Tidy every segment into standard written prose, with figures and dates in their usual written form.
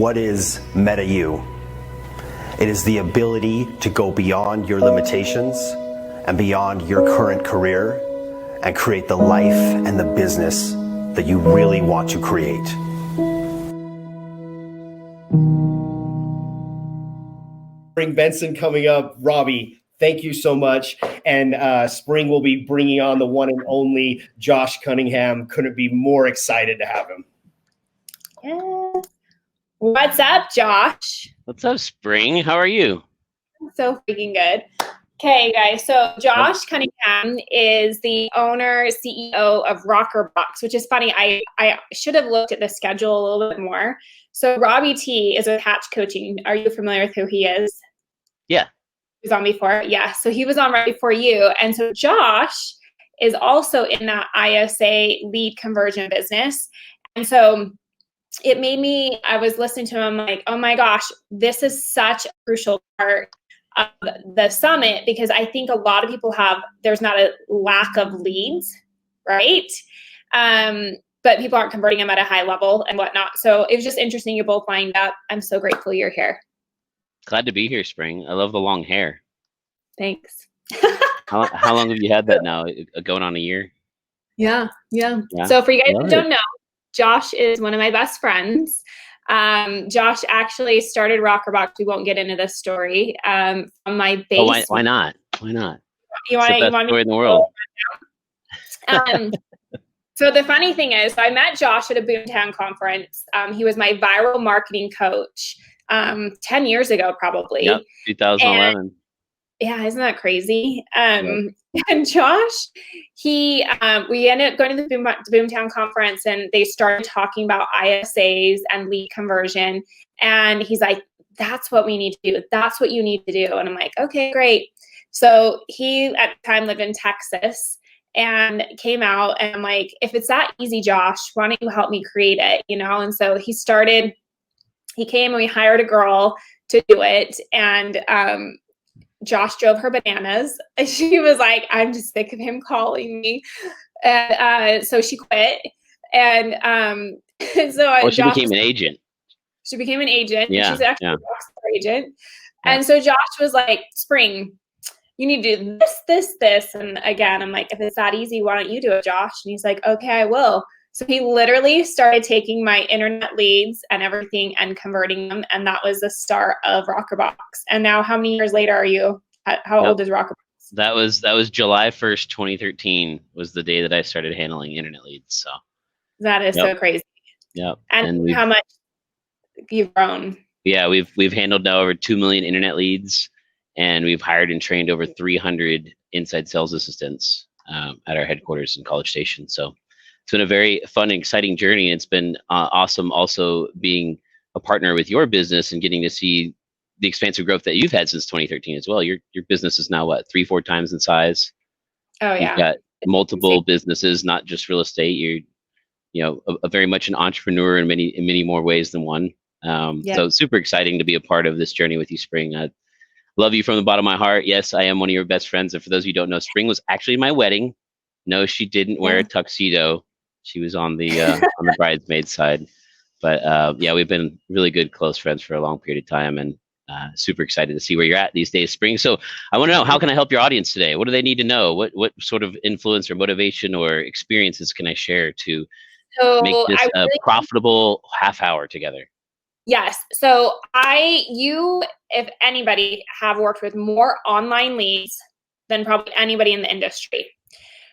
What is Meta You? It is the ability to go beyond your limitations and beyond your current career and create the life and the business that you really want to create. Spring Benson coming up. Robbie, thank you so much. And Spring will be bringing on the one and only Josh Cunningham. Couldn't be more excited to have him. Yeah. What's up, Josh? What's up, Spring? How are you? So freaking good. Okay, guys. So Josh Cunningham is the owner, CEO of Rockerbox, which is funny. I should have looked at the schedule a little bit more. So Robbie T is with Hatch Coaching. Are you familiar with who he is? Yeah. He was on before? Yeah. So he was on right before you. And so Josh is also in that ISA lead conversion business. And so it made me, I was listening to him like, oh my gosh, this is such a crucial part of the summit, because I think a lot of people there's not a lack of leads, right? But people aren't converting them at a high level and whatnot. So it was just interesting you both lined up. I'm so grateful you're here. Glad to be here, Spring. I love the long hair. Thanks. How long have you had that now? Going on a year? Yeah. So for you guys who don't know, Josh is one of my best friends. Josh actually started Rockerbox. We won't get into this story. From my base. Oh, why not? Why not? You want me story in the world. So the funny thing is, I met Josh at a Boomtown conference. He was my viral marketing coach 10 years ago, probably. Yep, 2011. Yeah, isn't that crazy? And Josh, we ended up going to the Boomtown conference, and they started talking about ISAs and lead conversion. And he's like, that's what we need to do. That's what you need to do. And I'm like, okay, great. So he at the time lived in Texas and came out, and I'm like, if it's that easy, Josh, why don't you help me create it? And so he came and we hired a girl to do it. And Josh drove her bananas. She was like, I'm just sick of him calling me. And so she quit. And so she became an agent. She became an agent. Yeah. She's actually a rockstar agent. Yeah. And so Josh was like, Spring, you need to do this. And again, I'm like, if it's that easy, why don't you do it, Josh? And he's like, okay, I will. So he literally started taking my internet leads and everything and converting them. And that was the start of Rockerbox. And now how many years later are you? How old is Rockerbox? That was July 1st, 2013 was the day that I started handling internet leads. So that is so crazy. Yep. And how much you've grown. Yeah, we've handled now over 2 million internet leads, and we've hired and trained over 300 inside sales assistants at our headquarters in College Station. So it's been a very fun and exciting journey. It's been awesome also being a partner with your business and getting to see the expansive growth that you've had since 2013 as well. Your business is now what, 3-4 times in size? Oh yeah. You've got multiple businesses, not just real estate. You're a very much an entrepreneur in many more ways than one. So it's super exciting to be a part of this journey with you, Spring. I love you from the bottom of my heart. Yes, I am one of your best friends. And for those of you who don't know, Spring was actually my wedding. No, she didn't wear a tuxedo. She was on the on the bridesmaid side. But we've been really good, close friends for a long period of time, and super excited to see where you're at these days, Spring. So I want to know, how can I help your audience today? What do they need to know? What sort of influence or motivation or experiences can I share to make this a profitable half hour together? Yes. So you, if anybody, have worked with more online leads than probably anybody in the industry.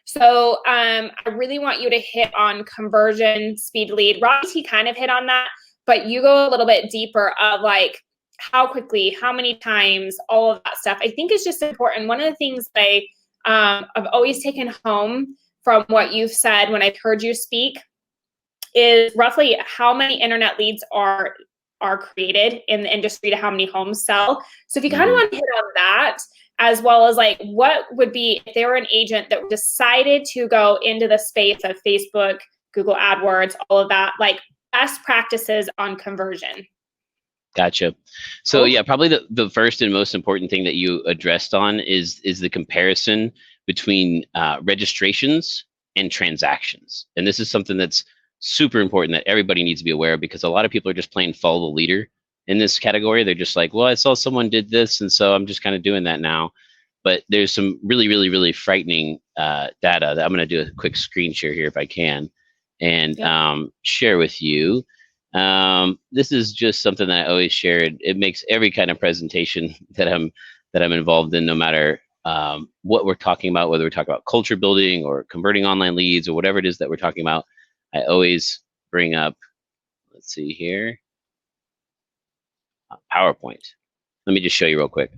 So I really want you to hit on conversion, speed lead. Robbie T kind of hit on that, but you go a little bit deeper of like how quickly, how many times, all of that stuff. I think it's just important. One of the things that I've always taken home from what you've said when I've heard you speak is roughly how many internet leads are created in the industry to how many homes sell. So if you kind of want to hit on that, as well as like what would be if they were an agent that decided to go into the space of Facebook, Google AdWords, all of that, like best practices on conversion. Gotcha. So yeah, probably the first and most important thing that you addressed on is the comparison between registrations and transactions. And this is something that's super important that everybody needs to be aware of, because a lot of people are just playing follow the leader in this category. They're just like, well, I saw someone did this, and so I'm just kind of doing that now. But there's some really, really, really frightening data that I'm going to do a quick screen share here if I can, and share with you. This is just something that I always share. It makes every kind of presentation that I'm involved in, no matter what we're talking about, whether we're talking about culture building or converting online leads or whatever it is that we're talking about. I always bring up, let's see here, PowerPoint. Let me just show you real quick.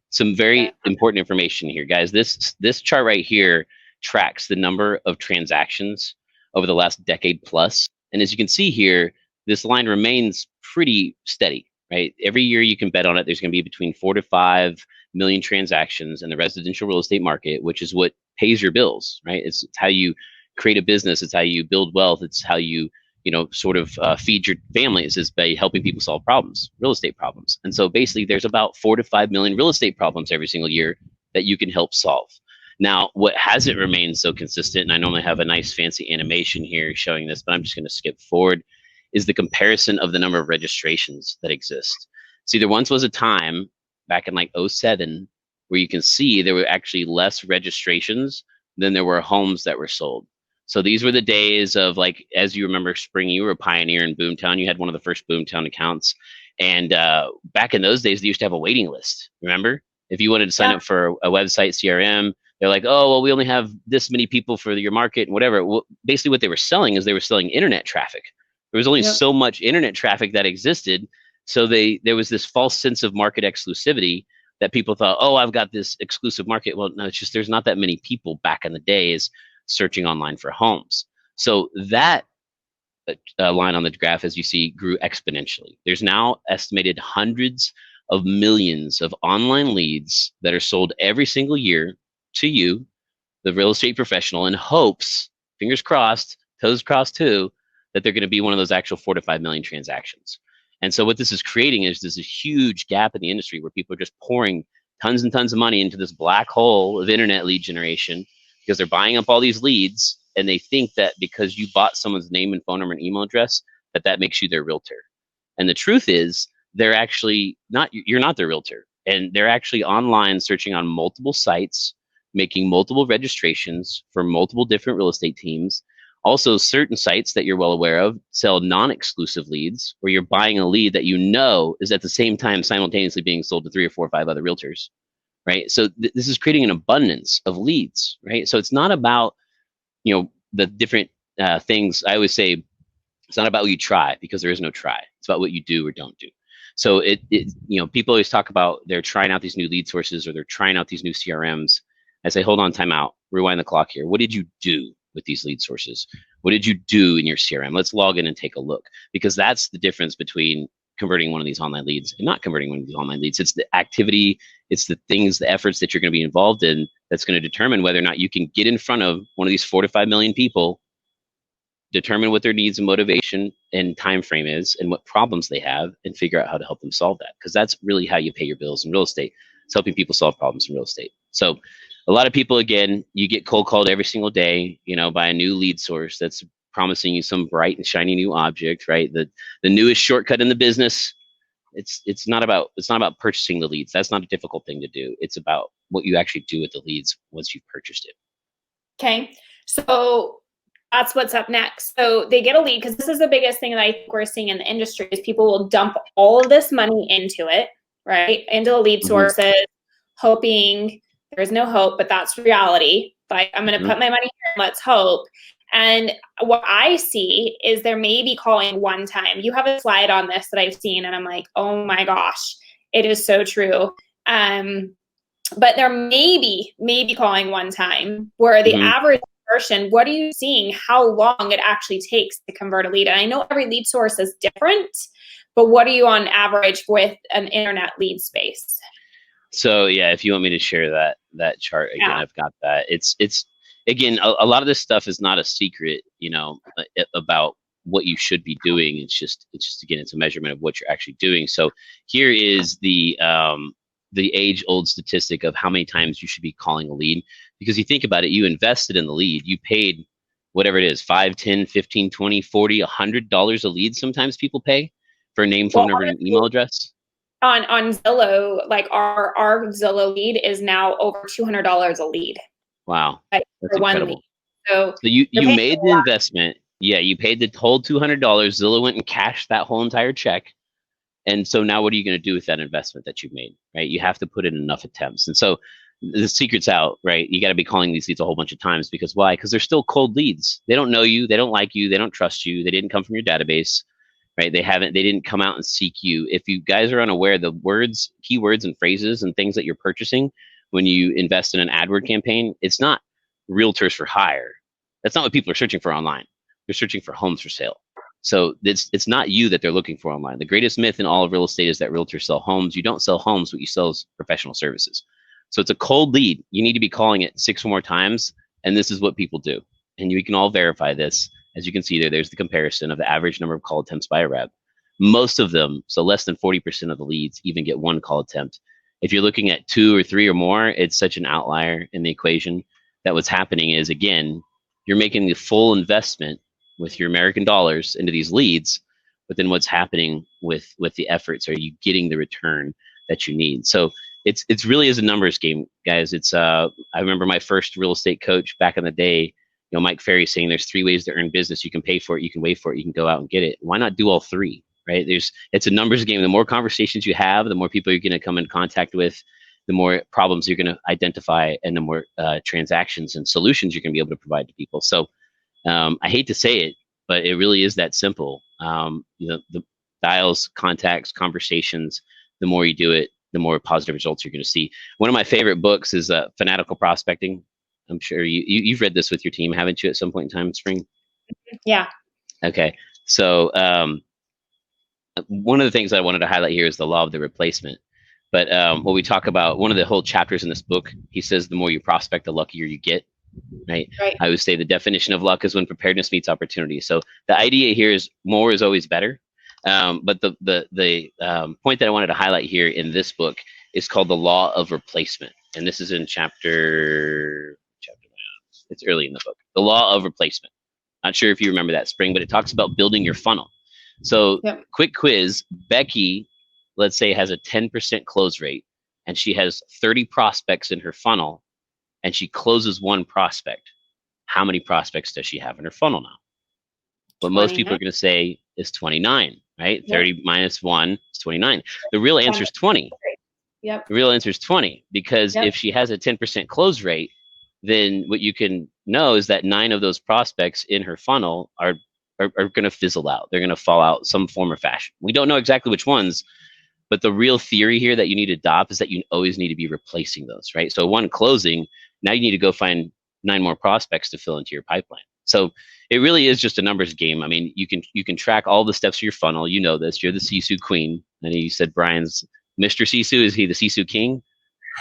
Some very important information here, guys. This chart right here tracks the number of transactions over the last decade plus. And as you can see here, this line remains pretty steady, right? Every year you can bet on it. There's going to be between 4 to 5 million transactions in the residential real estate market, which is what pays your bills, right? It's how you create a business. It's how you build wealth. It's how you sort of feed your families, is by helping people solve problems, real estate problems. And so basically there's about 4 to 5 million real estate problems every single year that you can help solve. Now, what hasn't remained so consistent, and I normally have a nice fancy animation here showing this, but I'm just going to skip forward, is the comparison of the number of registrations that exist. See, there once was a time back in like 07 where you can see there were actually less registrations than there were homes that were sold. So these were the days of, like, as you remember, Spring, you were a pioneer in Boomtown. You had one of the first Boomtown accounts. And back in those days, they used to have a waiting list. Remember? If you wanted to sign up for a website CRM, they're like, oh, well, we only have this many people for your market and whatever. Well, basically what they were selling is they were selling internet traffic. There was only so much internet traffic that existed. So there was this false sense of market exclusivity that people thought, oh, I've got this exclusive market. Well, no, it's just there's not that many people back in the days searching online for homes. So that line on the graph, as you see, grew exponentially. There's now estimated hundreds of millions of online leads that are sold every single year to you, the real estate professional, in hopes, fingers crossed, toes crossed too, that they're going to be one of those actual 4 to 5 million transactions. And so what this is creating is there's a huge gap in the industry where people are just pouring tons and tons of money into this black hole of internet lead generation, because they're buying up all these leads, and they think that because you bought someone's name and phone number and email address, that makes you their realtor. And the truth is, they're actually not, you're not their realtor. And they're actually online searching on multiple sites, making multiple registrations for multiple different real estate teams. Also, certain sites that you're well aware of sell non-exclusive leads, where you're buying a lead that you know is at the same time simultaneously being sold to 3 or 4 or 5 other realtors. Right. So this is creating an abundance of leads. Right. So it's not about, the different things. I always say it's not about what you try, because there is no try. It's about what you do or don't do. So people always talk about they're trying out these new lead sources, or they're trying out these new CRMs. I say, hold on, time out, rewind the clock here. What did you do with these lead sources? What did you do in your CRM? Let's log in and take a look, because that's the difference between converting one of these online leads and not converting one of these online leads. It's the activity, it's the things, the efforts that you're going to be involved in that's going to determine whether or not you can get in front of one of these 4 to 5 million people, determine what their needs and motivation and time frame is, and what problems they have, and figure out how to help them solve that. Because that's really how you pay your bills in real estate. It's helping people solve problems in real estate. So a lot of people, again, you get cold called every single day, by a new lead source that's promising you some bright and shiny new object, right? The newest shortcut in the business. It's not about purchasing the leads. That's not a difficult thing to do. It's about what you actually do with the leads once you've purchased it. Okay, so that's what's up next. So they get a lead, because this is the biggest thing that I think we're seeing in the industry is people will dump all of this money into it, right? Into the lead sources, hoping there's no hope, but that's reality. Like, I'm going to put my money here and let's hope. And what I see is they're maybe calling one time. You have a slide on this that I've seen, and I'm like, oh my gosh, it is so true. But they're maybe calling one time, where the average person, what are you seeing? How long it actually takes to convert a lead? And I know every lead source is different, but what are you on average with an internet lead space? So yeah, if you want me to share that chart again, I've got that. It's again, a lot of this stuff is not a secret, about what you should be doing. It's just again, it's a measurement of what you're actually doing. So here is the age-old statistic of how many times you should be calling a lead. Because you think about it, you invested in the lead, you paid whatever it is, 5, 10, 15, 20, 40, $100 a lead. Sometimes people pay for a name, phone number, and email address. On Zillow, like our Zillow lead is now over $200 a lead. Wow, like, that's for incredible. one lead. So you made the investment. Yeah, you paid the whole $200. Zillow went and cashed that whole entire check. And so now what are you going to do with that investment that you've made, right? You have to put in enough attempts. And so the secret's out, right? You got to be calling these leads a whole bunch of times because why? Because they're still cold leads. They don't know you. They don't like you. They don't trust you. They didn't come from your database, right? They didn't come out and seek you. If you guys are unaware, the words, keywords and phrases and things that you're purchasing when you invest in an AdWord campaign, it's not realtors for hire. That's not what people are searching for online. They're searching for homes for sale. So it's not you that they're looking for online. The greatest myth in all of real estate is that realtors sell homes. You don't sell homes. What you sell is professional services. So it's a cold lead. You need to be calling it 6 or more times. And this is what people do. And you can all verify this. As you can see there's the comparison of the average number of call attempts by a rep. Most of them, so less than 40% of the leads even get 1 call attempt. If you're looking at 2 or 3 or more, it's such an outlier in the equation that what's happening is, again, you're making the full investment with your American dollars into these leads, but then what's happening with the efforts? Are you getting the return that you need? So it's really is a numbers game, guys. It's I remember my first real estate coach back in the day, Mike Ferry, saying there's 3 ways to earn business. You can pay for it, you can wait for it, you can go out and get it. Why not do all 3, right? It's a numbers game. The more conversations you have, the more people you're going to come in contact with, the more problems you're going to identify, and the more transactions and solutions you're going to be able to provide to people. So I hate to say it, but it really is that simple. The dials, contacts, conversations, the more you do it, the more positive results you're going to see. One of my favorite books is Fanatical Prospecting. I'm sure you've read this with your team, haven't you, at some point in time, Spring? Yeah. Okay. So one of the things I wanted to highlight here is the law of the replacement. But what we talk about, one of the whole chapters in this book, he says the more you prospect, the luckier you get. Right. I would say the definition of luck is when preparedness meets opportunity. So the idea here is more is always better. But the point that I wanted to highlight here in this book is called the law of replacement. And this is in chapter, it's early in the book, the law of replacement. Not sure if you remember that, Spring, but it talks about building your funnel. So quick quiz, Becky, let's say, has a 10% close rate and she has 30 prospects in her funnel, and she closes 1 prospect. How many prospects does she have in her funnel now? What 29. Most people are going to say is 29, right? 30 minus 1 is 29. The real answer is 20. Yep. The real answer is 20, because if she has a 10% close rate, then what you can know is that 9 of those prospects in her funnel are going to fizzle out. They're going to fall out some form or fashion. We don't know exactly which ones, but the real theory here that you need to adopt is that you always need to be replacing those, right? So 1 closing, now you need to go find 9 more prospects to fill into your pipeline. So it really is just a numbers game. I mean, you can track all the steps of your funnel. You know this. You're the Sisu queen. And you said Brian's Mr. Sisu. Is he the Sisu king?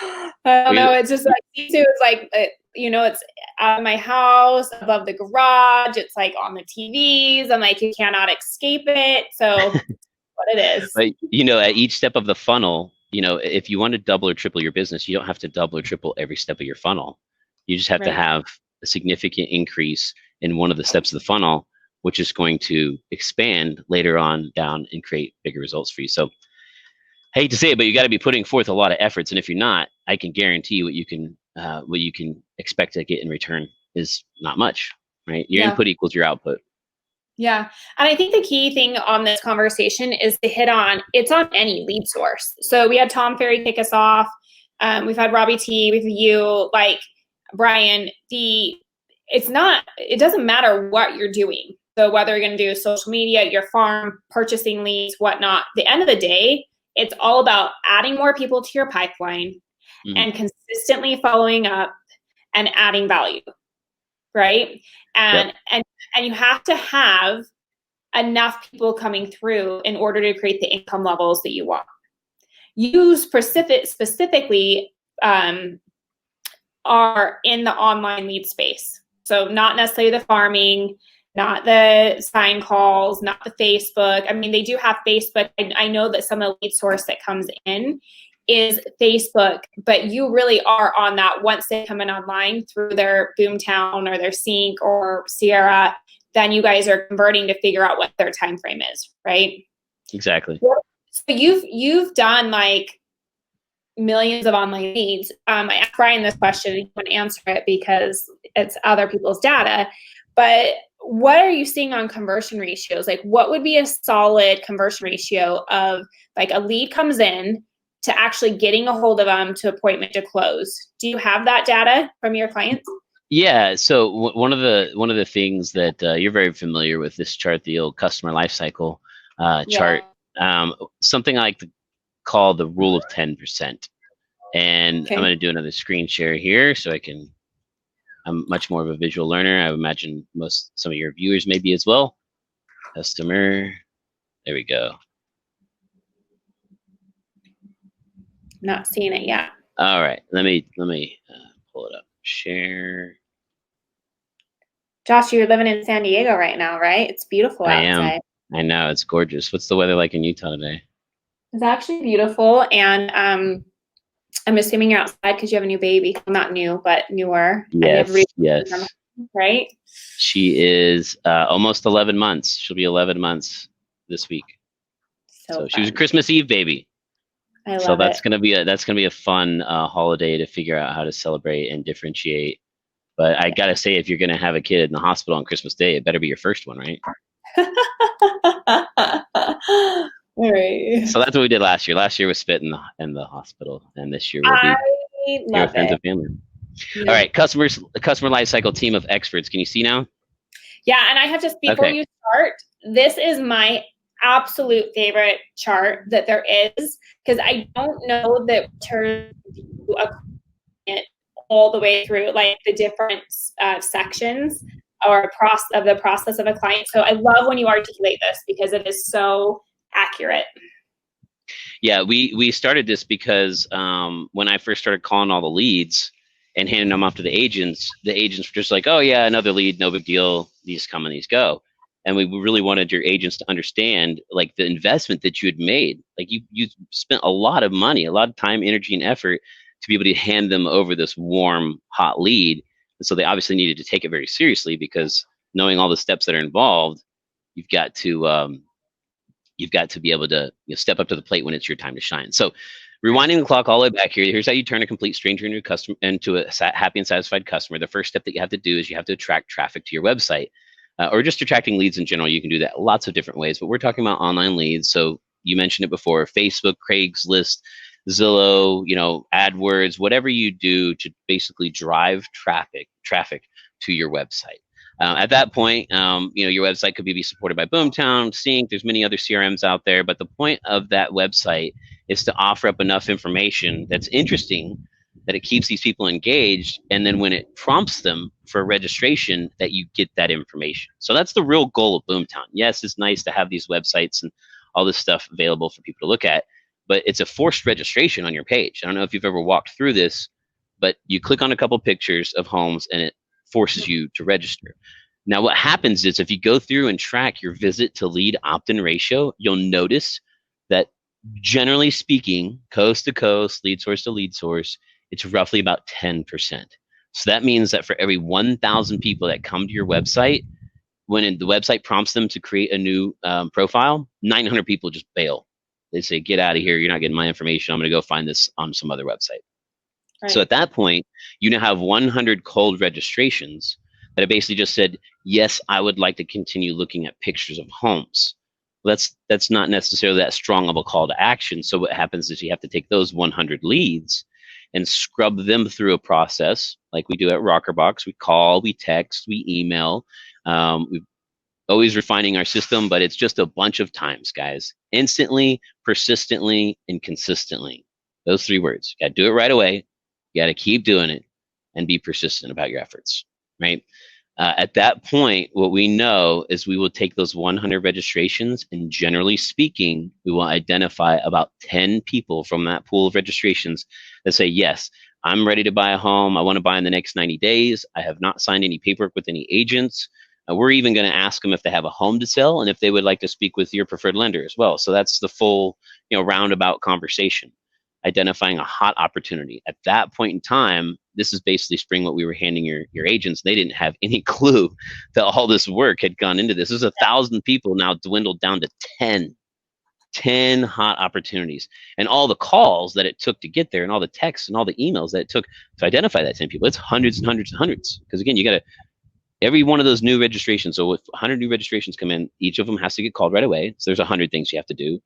I don't know. It's just like Sisu is like, it's out of my house, above the garage. It's like on the TVs. I'm like, you cannot escape it. So what it is. But, at each step of the funnel, if you want to double or triple your business, you don't have to double or triple every step of your funnel. You just have to have a significant increase in one of the steps of the funnel, which is going to expand later on down and create bigger results for you. So I hate to say it, but you got to be putting forth a lot of efforts. And if you're not, I can guarantee what you can expect to get in return is not much, right? Your input equals your output. Yeah. And I think the key thing on this conversation is to hit on, it's on any lead source. So we had Tom Ferry kick us off. We've had Robbie T with you, like Brian. It doesn't matter what you're doing. So whether you're going to do social media, your farm, purchasing leads, whatnot, the end of the day, it's all about adding more people to your pipeline and consistently following up and adding value. Right. And you have to have enough people coming through in order to create the income levels that you want. You specifically are in the online lead space. So not necessarily the farming, not the sign calls, not the Facebook. I mean, they do have Facebook. I know that some of the lead source that comes in is Facebook, but you really are on that once they come in online through their Boomtown or their Sync or Sierra, then you guys are converting to figure out what their time frame is, right? Exactly. So you've done like millions of online leads. I asked Brian this question, and he wouldn't answer it because it's other people's data. But what are you seeing on conversion ratios? Like, what would be a solid conversion ratio of like a lead comes in to actually getting a hold of them to appointment to close? Do you have that data from your clients? Yeah. So one of the things that you're very familiar with this chart, the old customer lifecycle chart, something I like to call the rule of 10%. And Okay. I'm going to do another screen share here so I'm much more of a visual learner. I would imagine some of your viewers may be as well. Customer, there we go. Not seeing it yet. All right, let me pull it up. Share. Josh, you're living in San Diego right now, right? It's beautiful outside. I know, it's gorgeous. What's the weather like in Utah today? It's actually beautiful, and I'm assuming you're outside because you have a new baby. Not new, but newer. Yes. Right? She is almost 11 months. She'll be 11 months this week. So she was a Christmas Eve baby. I love so that's it. gonna be a fun holiday to figure out how to celebrate and differentiate. But I gotta say, if you're gonna have a kid in the hospital on Christmas Day, it better be your first one, right? Right. So that's what we did last year. Last year was spit in the hospital, and this year will be with friends and family. Yeah. All right, customer lifecycle team of experts. Can you see now? Yeah, and I have to, before you start, this is my absolute favorite chart that there is, because I don't know that turns it all the way through, like the different sections or the process of a client. So I love when you articulate this because it is so accurate. Yeah, we started this because when I first started calling all the leads and handing them off to the agents were just like, oh yeah, another lead, no big deal. These come and these go. And we really wanted your agents to understand like the investment that you had made. Like you spent a lot of money, a lot of time, energy, and effort to be able to hand them over this warm, hot lead. And so they obviously needed to take it very seriously, because knowing all the steps that are involved, you've got to be able to step up to the plate when it's your time to shine. So rewinding the clock all the way back here, here's how you turn a complete stranger into a happy and satisfied customer. The first step that you have to do is you have to attract traffic to your website. Or just attracting leads in general. You can do that lots of different ways, but we're talking about online leads. So you mentioned it before: Facebook, Craigslist, Zillow, AdWords, whatever you do to basically drive traffic to your website. At that point, your website could be supported by Boomtown, Sync. There's many other CRMs out there, but the point of that website is to offer up enough information that's interesting, that it keeps these people engaged, and then when it prompts them for registration, that you get that information. So that's the real goal of Boomtown. Yes, it's nice to have these websites and all this stuff available for people to look at, but it's a forced registration on your page. I don't know if you've ever walked through this, but you click on a couple pictures of homes and it forces you to register. Now what happens is, if you go through and track your visit to lead opt-in ratio, you'll notice that generally speaking, coast to coast, lead source to lead source, it's roughly about 10%. So that means that for every 1,000 people that come to your website, when the website prompts them to create a new profile, 900 people just bail. They say, get out of here. You're not getting my information. I'm going to go find this on some other website. Right. So at that point, you now have 100 cold registrations that have basically just said, yes, I would like to continue looking at pictures of homes. Well, that's not necessarily that strong of a call to action. So what happens is you have to take those 100 leads and scrub them through a process like we do at Rockerbox. We call, we text, we email. We're always refining our system, but it's just a bunch of times, guys. Instantly, persistently, and consistently. Those 3 words. You got to do it right away. You got to keep doing it and be persistent about your efforts, right? At that point, what we know is we will take those 100 registrations, and generally speaking, we will identify about 10 people from that pool of registrations that say, yes, I'm ready to buy a home. I want to buy in the next 90 days. I have not signed any paperwork with any agents. We're even going to ask them if they have a home to sell and if they would like to speak with your preferred lender as well. So that's the full, roundabout conversation. identifying a hot opportunity. At that point in time, this is basically Spring, what we were handing your agents. They didn't have any clue that all this work had gone into this. This is 1,000 people now dwindled down to 10 hot opportunities, and all the calls that it took to get there, and all the texts and all the emails that it took to identify that 10 people. It's hundreds and hundreds and hundreds. Because again, you got to, every one of those new registrations. So if 100 new registrations come in, each of them has to get called right away. So there's 100 things you have to do.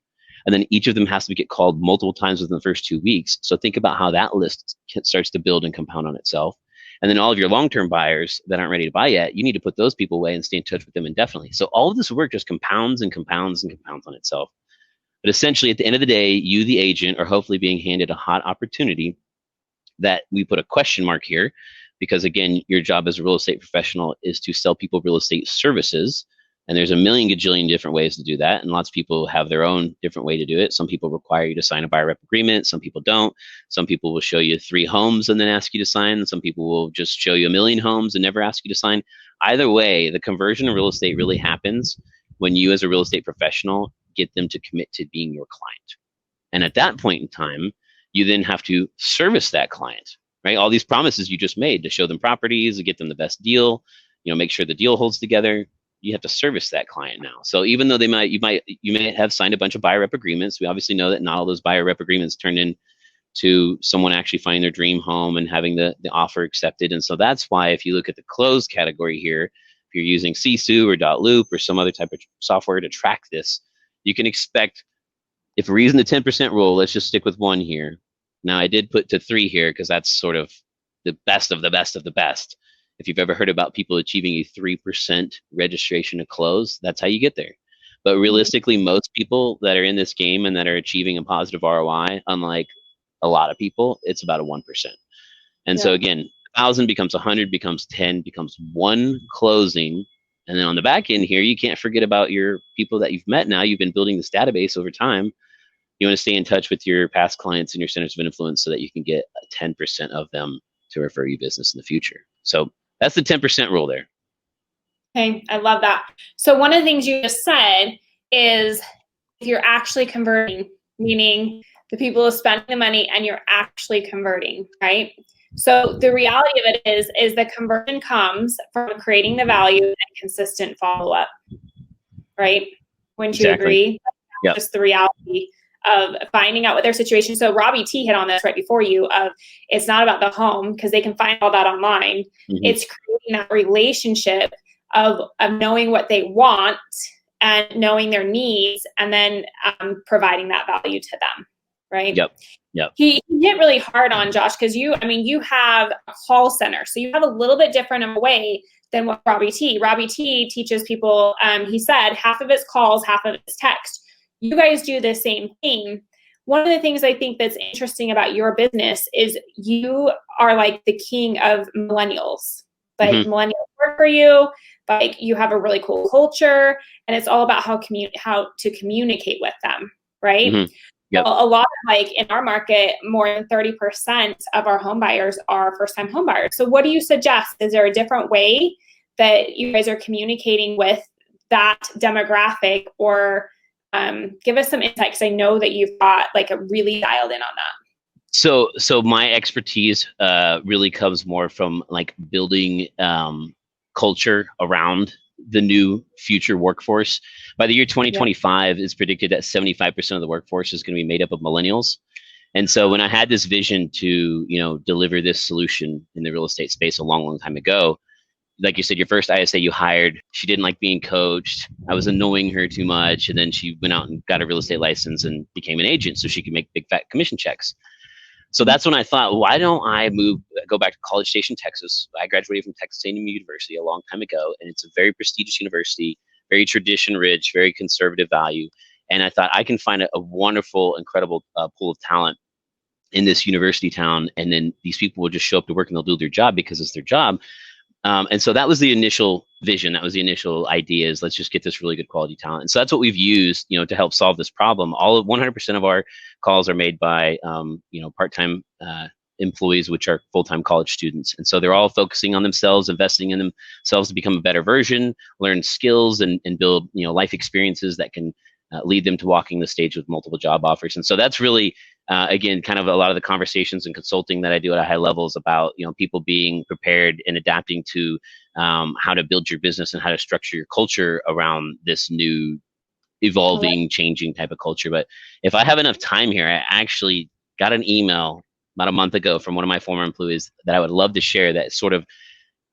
And then each of them has to get called multiple times within the first 2 weeks. So think about how that list starts to build and compound on itself. And then all of your long-term buyers that aren't ready to buy yet, you need to put those people away and stay in touch with them indefinitely. So all of this work just compounds and compounds and compounds on itself. But essentially, at the end of the day, you, the agent, are hopefully being handed a hot opportunity that we put a question mark here, because again, your job as a real estate professional is to sell people real estate services. And there's a million gajillion different ways to do that. And lots of people have their own different way to do it. Some people require you to sign a buyer rep agreement. Some people don't. Some people will show you 3 homes and then ask you to sign. Some people will just show you 1,000,000 homes and never ask you to sign. Either way, the conversion of real estate really happens when you as a real estate professional get them to commit to being your client. And at that point in time, you then have to service that client, right? All these promises you just made to show them properties, to get them the best deal, make sure the deal holds together. You have to service that client now. So even though you may have signed a bunch of buyer rep agreements, we obviously know that not all those buyer rep agreements turned into someone actually finding their dream home and having the offer accepted. And so that's why if you look at the closed category here, if you're using Sisu or .loop or some other type of software to track this, you can expect, if we're using the 10% rule, let's just stick with 1 here. Now I did put to 3 here because that's sort of the best of the best of the best. If you've ever heard about people achieving a 3% registration to close, that's how you get there. But realistically, most people that are in this game and that are achieving a positive ROI, unlike a lot of people, it's about a 1%. And so again, 1,000 becomes 100, becomes 10, becomes 1 closing. And then on the back end here, you can't forget about your people that you've met now. You've been building this database over time. You want to stay in touch with your past clients and your centers of influence so that you can get 10% of them to refer you business in the future. So that's the 10% rule there. Okay, I love that. So one of the things you just said is if you're actually converting, meaning the people who spend the money and you're actually converting, right? So the reality of it is the conversion comes from creating the value and consistent follow-up, right? Wouldn't you agree? Yep. Just the reality of finding out what their situation. So Robbie T hit on this right before you of it's not about the home because they can find all that online. Mm-hmm. It's creating that relationship of knowing what they want and knowing their needs and then providing that value to them. Right. Yep. Yep. He hit really hard on Josh because you have a call center. So you have a little bit different of a way than what Robbie T. Robbie T teaches people, he said, half of it's calls, half of it's text. You guys do the same thing. One of the things I think that's interesting about your business is you are like the king of millennials. Like millennials work for you. Like you have a really cool culture, and it's all about how to communicate with them, right? Mm-hmm. Yep. Well, a lot of, like in our market, more than 30% of our home buyers are first-time home buyers. So what do you suggest? Is there a different way that you guys are communicating with that demographic, or give us some insight, because I know that you've got like a really dialed in on that. So my expertise really comes more from like building culture around the new future workforce. By the year 2025, it's predicted that 75% of the workforce is going to be made up of millennials. And so when I had this vision to, deliver this solution in the real estate space a long, long time ago, like you said, your first ISA you hired, she didn't like being coached. I was annoying her too much. And then she went out and got a real estate license and became an agent so she could make big fat commission checks. So that's when I thought, why don't I go back to College Station, Texas. I graduated from Texas A&M University a long time ago, and it's a very prestigious university, very tradition rich, very conservative value. And I thought I can find a wonderful, incredible pool of talent in this university town. And then these people will just show up to work and they'll do their job because it's their job. And so that was the initial vision. That was the initial idea, is let's just get this really good quality talent. And so that's what we've used, to help solve this problem. 100% of our calls are made by, part-time employees, which are full-time college students. And so they're all focusing on themselves, investing in themselves to become a better version, learn skills and build, life experiences that can lead them to walking the stage with multiple job offers. And so that's really Again, kind of a lot of the conversations and consulting that I do at a high level is about, people being prepared and adapting to how to build your business and how to structure your culture around this new evolving, changing type of culture. But if I have enough time here, I actually got an email about a month ago from one of my former employees that I would love to share that sort of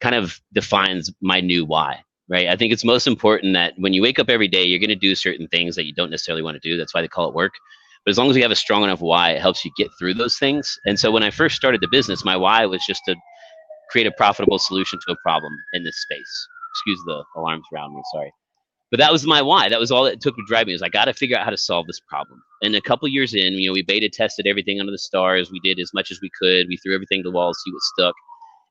kind of defines my new why, right? I think it's most important that when you wake up every day, you're going to do certain things that you don't necessarily want to do. That's why they call it work. But as long as you have a strong enough why, it helps you get through those things. And so when I first started the business, my why was just to create a profitable solution to a problem in this space. Excuse the alarms around me, sorry. But that was my why. That was all it took to drive me. Was I got to figure out how to solve this problem. And a couple years in, we beta tested everything under the stars. We did as much as we could. We threw everything to the wall to see what stuck.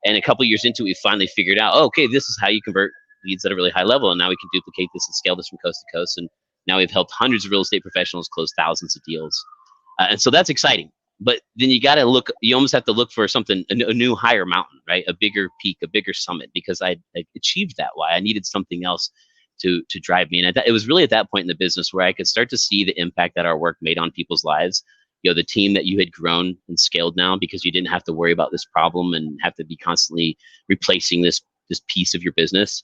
And a couple years into it, we finally figured out, okay, this is how you convert leads at a really high level. And now we can duplicate this and scale this from coast to coast. And now we've helped hundreds of real estate professionals close thousands of deals. And so that's exciting. But then you got to look, you almost have to look for something, a new higher mountain, right? A bigger peak, a bigger summit, because I achieved that why. I needed something else to drive me. And it was really at that point in the business where I could start to see the impact that our work made on people's lives. The team that you had grown and scaled now because you didn't have to worry about this problem and have to be constantly replacing this piece of your business.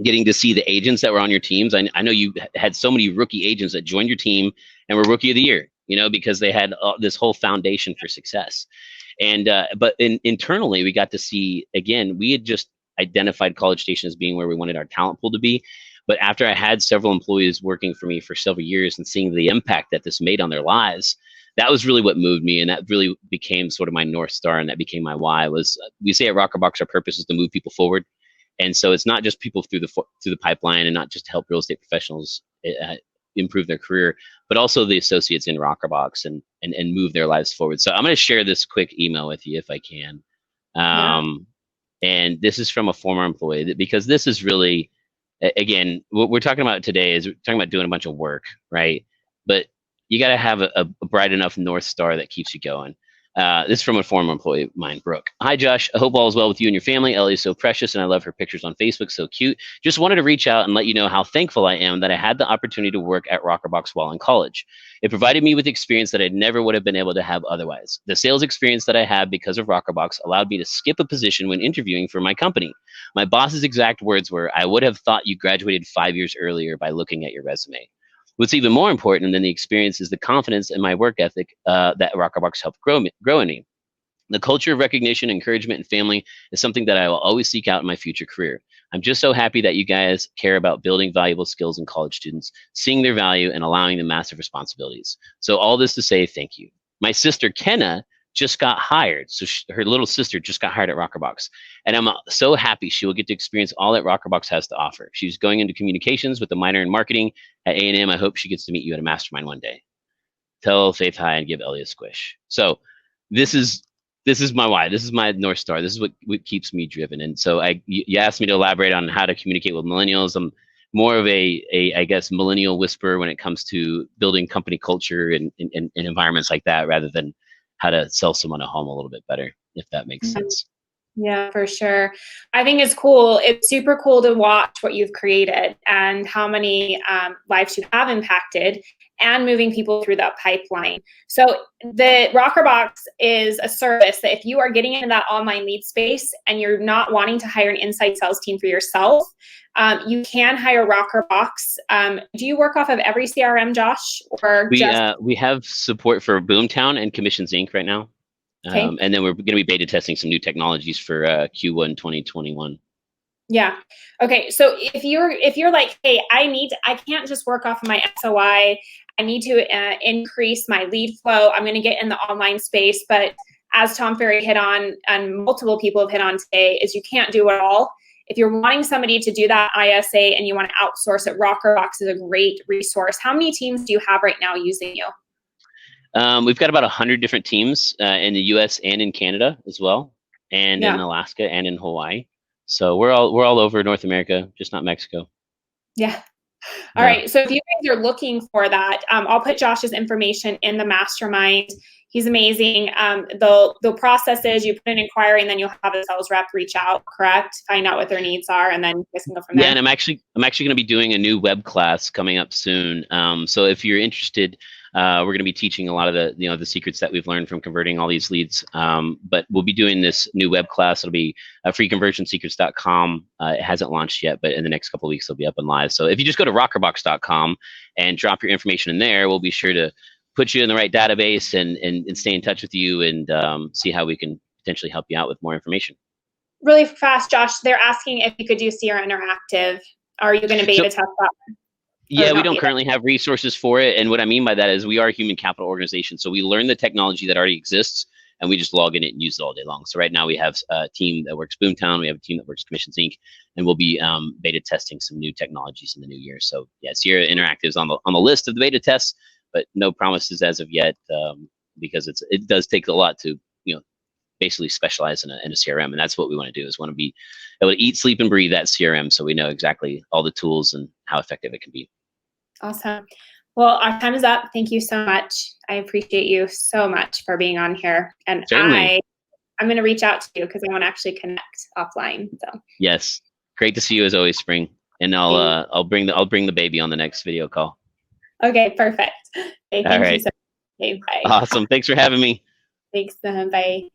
Getting to see the agents that were on your teams. I know you had so many rookie agents that joined your team and were rookie of the year, because they had this whole foundation for success. And but internally, we got to see, again, we had just identified College Station as being where we wanted our talent pool to be. But after I had several employees working for me for several years and seeing the impact that this made on their lives, that was really what moved me. And that really became sort of my North Star. And that became my why. Was we say at Rockerbox, our purpose is to move people forward. And so it's not just people through the pipeline and not just to help real estate professionals improve their career, but also the associates in Rockerbox and move their lives forward. So I'm going to share this quick email with you if I can. And this is from a former employee, because this is really, again, what we're talking about today is we're talking about doing a bunch of work, right? But you got to have a bright enough North Star that keeps you going. This is from a former employee of mine, Brooke. Hi, Josh. I hope all is well with you and your family. Ellie is so precious, and I love her pictures on Facebook. So cute. Just wanted to reach out and let you know how thankful I am that I had the opportunity to work at Rockerbox while in college. It provided me with experience that I never would have been able to have otherwise. The sales experience that I had because of Rockerbox allowed me to skip a position when interviewing for my company. My boss's exact words were, "I would have thought you graduated 5 years earlier by looking at your resume." What's even more important than the experience is the confidence in my work ethic that Rockerbox helped grow in me. The culture of recognition, encouragement, and family is something that I will always seek out in my future career. I'm just so happy that you guys care about building valuable skills in college students, seeing their value, and allowing them massive responsibilities. So all this to say thank you. My sister, Kenna, just got hired. So her little sister just got hired at Rockerbox. And I'm so happy she will get to experience all that Rockerbox has to offer. She's going into communications with a minor in marketing at A&M. I hope she gets to meet you at a mastermind one day. Tell Faith hi and give Ellie a squish. So this is my why. This is my North Star. This is what keeps me driven. And so you asked me to elaborate on how to communicate with millennials. I'm more of a I guess, millennial whisperer when it comes to building company culture and environments like that, rather than how to sell someone a home a little bit better, if that makes sense. Yeah, for sure. I think it's cool. It's super cool to watch what you've created and how many lives you have impacted and moving people through that pipeline. So the Rockerbox is a service that if you are getting into that online lead space and you're not wanting to hire an inside sales team for yourself, you can hire Rockerbox. Do you work off of every CRM, Josh? Or we have support for Boomtown and Commissions Inc. right now. Okay. And then we're going to be beta testing some new technologies for Q1 2021. Yeah. Okay. So if you're like, hey, I can't just work off of my SOI. I need to increase my lead flow. I'm going to get in the online space. But as Tom Ferry hit on, and multiple people have hit on today, is you can't do it all. If you're wanting somebody to do that ISA and you want to outsource it, Rockerbox is a great resource. How many teams do you have right now using you? We've got about 100 different teams in the U.S. and in Canada as well, and in Alaska and in Hawaii. So we're all over North America, just not Mexico. Yeah. All right. So if you guys are looking for that, I'll put Josh's information in the mastermind. He's amazing. The process is you put an inquiry and then you'll have a sales rep reach out, correct? Find out what their needs are, and then you guys can go from there. Yeah, and I'm actually going to be doing a new web class coming up soon. So if you're interested, We're going to be teaching a lot of the secrets that we've learned from converting all these leads. But we'll be doing this new web class. It'll be freeconversionsecrets.com. It hasn't launched yet, but in the next couple of weeks it'll be up and live. So if you just go to rockerbox.com and drop your information in there, we'll be sure to put you in the right database and stay in touch with you and see how we can potentially help you out with more information. Really fast, Josh, they're asking if you could do Sierra Interactive. Are you going to beta test that? Yeah, we don't currently have resources for it. And what I mean by that is we are a human capital organization. So we learn the technology that already exists and we just log in it and use it all day long. So right now we have a team that works Boomtown. We have a team that works Commissions Inc. And we'll be beta testing some new technologies in the new year. So yeah, Sierra Interactive is on the list of the beta tests, but no promises as of yet because it does take a lot to, basically specialize in a CRM. And that's what we want to do, is want to be able to eat, sleep, and breathe that CRM. So we know exactly all the tools and how effective it can be. Awesome. Well, our time is up. Thank you so much. I appreciate you so much for being on here. And Certainly. I'm going to reach out to you because I want to actually connect offline. So yes, great to see you as always, Spring. And I'll bring the baby on the next video call. Okay, perfect. Okay, thank you so much. Okay, bye. Awesome. Thanks for having me. Thanks. Bye.